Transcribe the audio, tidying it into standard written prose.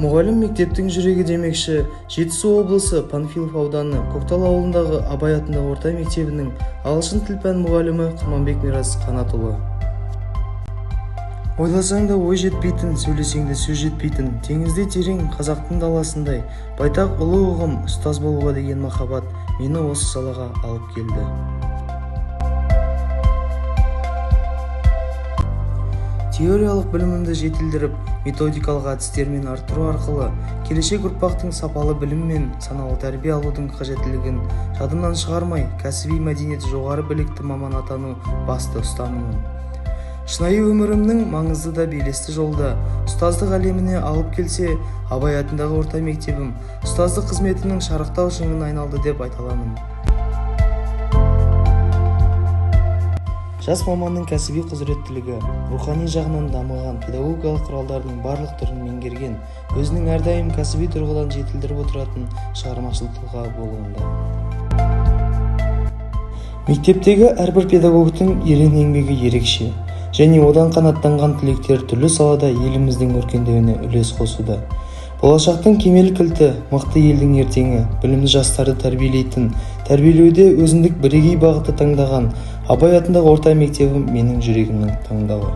Мұғалім мектептің жүрегі демекші. Жетісу облысы Панфилов ауданы Көктал ауылындағы Абай атындағы орта мектебінің ағылшын тіл пән мұғалімі Құрманбек Мирас Қанатұлы. Ойласаң да ой жетпейтін, сөйлесең де сөз жетпейтін, теңізде терең қазақтың даласындай байтақ ұлы ұғым ұстаз болуға деген махаббат мені осы салаға алып келді. Теориялық білімімді жетілдіріп, методикалық әдістермен арттыру арқылы келешек ұрпақтың сапалы білім мен саналы тәрбие алудың қажеттілігін жадымнан шығармай, кәсіби мәдениеті жоғары білікті маман атану басты ұстанымым. Шынайы өмірімнің маңызды да белесті жолда ұстаздық әлеміне алып келсе, Абай атындағы орта мектебім ұстаздық қызметінің шарықтау шыңына айналды деп айта аламын. Жас маманның кәсіби құзыреттілігі, рухани жағынан дамыған, педагогикалық құралдардың барлық түрін меңгерген, өзінің әрдайым кәсіби тұрғыдан жетілдіріп отыратын шығармашыл тұлға болуында. Мектептегі әрбір педагогтың ерен еңбегі ерекше, және одан қанаттанған түлектер түрлі салада еліміздің өркендеуіне үлес қосуда. Болашақтың кемел кілті, мықты елдің ертеңі, білімді жастарды тәрбиелейтін, тәрбиелеуде өзіндік бірегей бағытты таңдаған Абай атындағы орта мектебім менің жүрегімнің таңдауы.